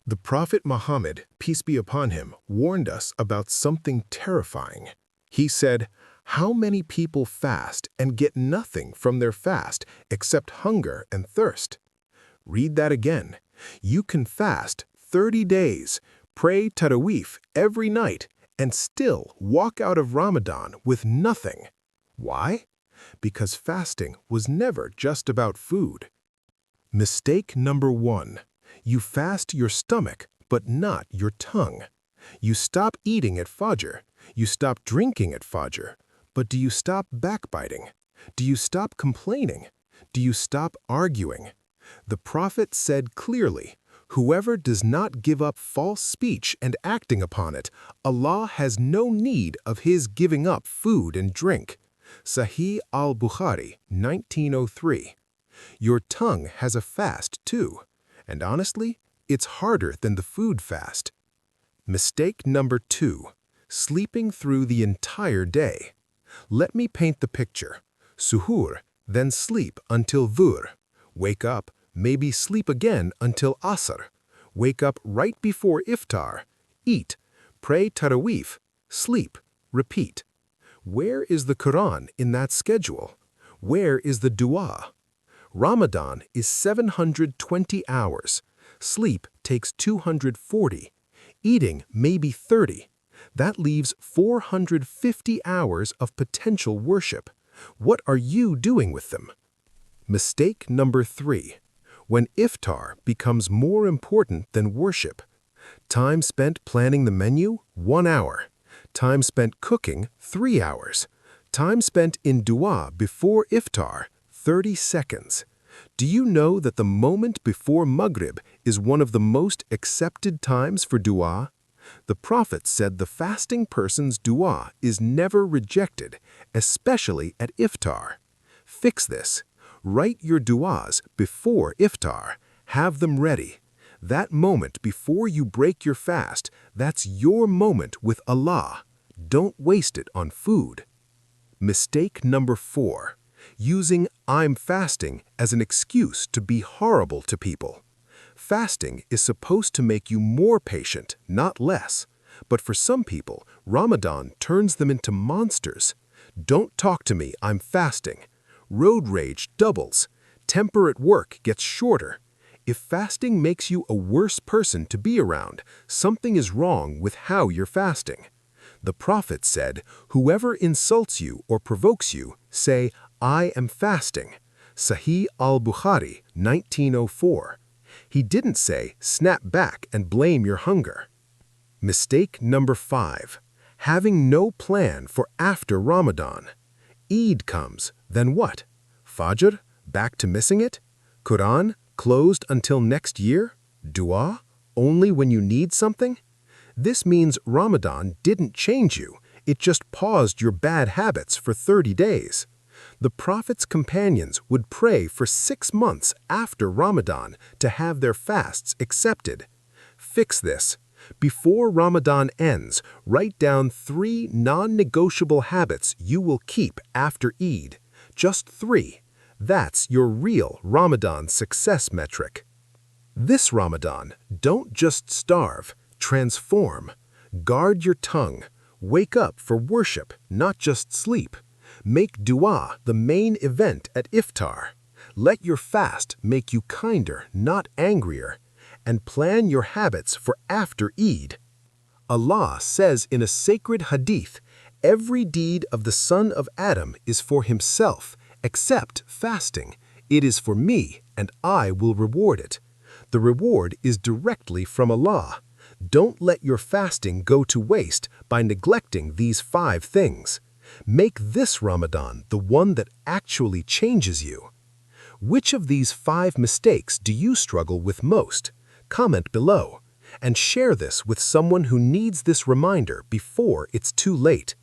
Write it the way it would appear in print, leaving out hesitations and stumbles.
The Prophet Muhammad, peace be upon him, warned us about something terrifying. He said, "How many people fast and get nothing from their fast except hunger and thirst?" Read that again. You can fast 30 days, pray Taraweeh every night, and still walk out of Ramadan with nothing. Why? Because fasting was never just about food. Mistake number 1. You fast your stomach, but not your tongue. You stop eating at Fajr. You stop drinking at Fajr. But do you stop backbiting? Do you stop complaining? Do you stop arguing? The Prophet said clearly, "Whoever does not give up false speech and acting upon it, Allah has no need of his giving up food and drink." Sahih al-Bukhari, 1903. Your tongue has a fast too, and honestly, it's harder than the food fast. Mistake number 2. Sleeping through the entire day. Let me paint the picture. Suhoor, then sleep until Dhuhr. Wake up, maybe sleep again until Asr. Wake up right before Iftar. Eat. Pray Taraweeh. Sleep. Repeat. Where is the Quran in that schedule? Where is the dua? Ramadan is 720 hours. Sleep takes 240. Eating maybe 30. That leaves 450 hours of potential worship. What are you doing with them? Mistake number 3. When iftar becomes more important than worship. Time spent planning the menu, 1 hour. Time spent cooking, 3 hours. Time spent in dua before iftar, 30 seconds. Do you know that the moment before Maghrib is one of the most accepted times for dua? The Prophet said the fasting person's dua is never rejected, especially at iftar. Fix this. Write your duas before iftar. Have them ready. That moment before you break your fast, that's your moment with Allah. Don't waste it on food. Mistake number 4. Using "I'm fasting" as an excuse to be horrible to people. Fasting is supposed to make you more patient, not less. But for some people, Ramadan turns them into monsters. Don't talk to me, I'm fasting. Road rage doubles. Temper at work gets shorter. If fasting makes you a worse person to be around, something is wrong with how you're fasting. The Prophet said, "Whoever insults you or provokes you, say, 'I am fasting.'" Sahih al-Bukhari, 1904. He didn't say, "Snap back and blame your hunger." Mistake number 5. Having no plan for after Ramadan. Eid comes, then what? Fajr, back to missing it? Quran, closed until next year? Dua, only when you need something? This means Ramadan didn't change you, it just paused your bad habits for 30 days. The Prophet's companions would pray for 6 months after Ramadan to have their fasts accepted. Fix this. Before Ramadan ends, write down 3 non-negotiable habits you will keep after Eid. Just 3. That's your real Ramadan success metric. This Ramadan, don't just starve, transform. Guard your tongue. Wake up for worship, not just sleep. Make dua the main event at iftar. Let your fast make you kinder, not angrier. And plan your habits for after Eid. Allah says in a sacred hadith, "Every deed of the son of Adam is for himself, except fasting. It is for me, and I will reward it." The reward is directly from Allah. Don't let your fasting go to waste by neglecting these 5 things. Make this Ramadan the one that actually changes you. Which of these 5 mistakes do you struggle with most? Comment below, and share this with someone who needs this reminder before it's too late.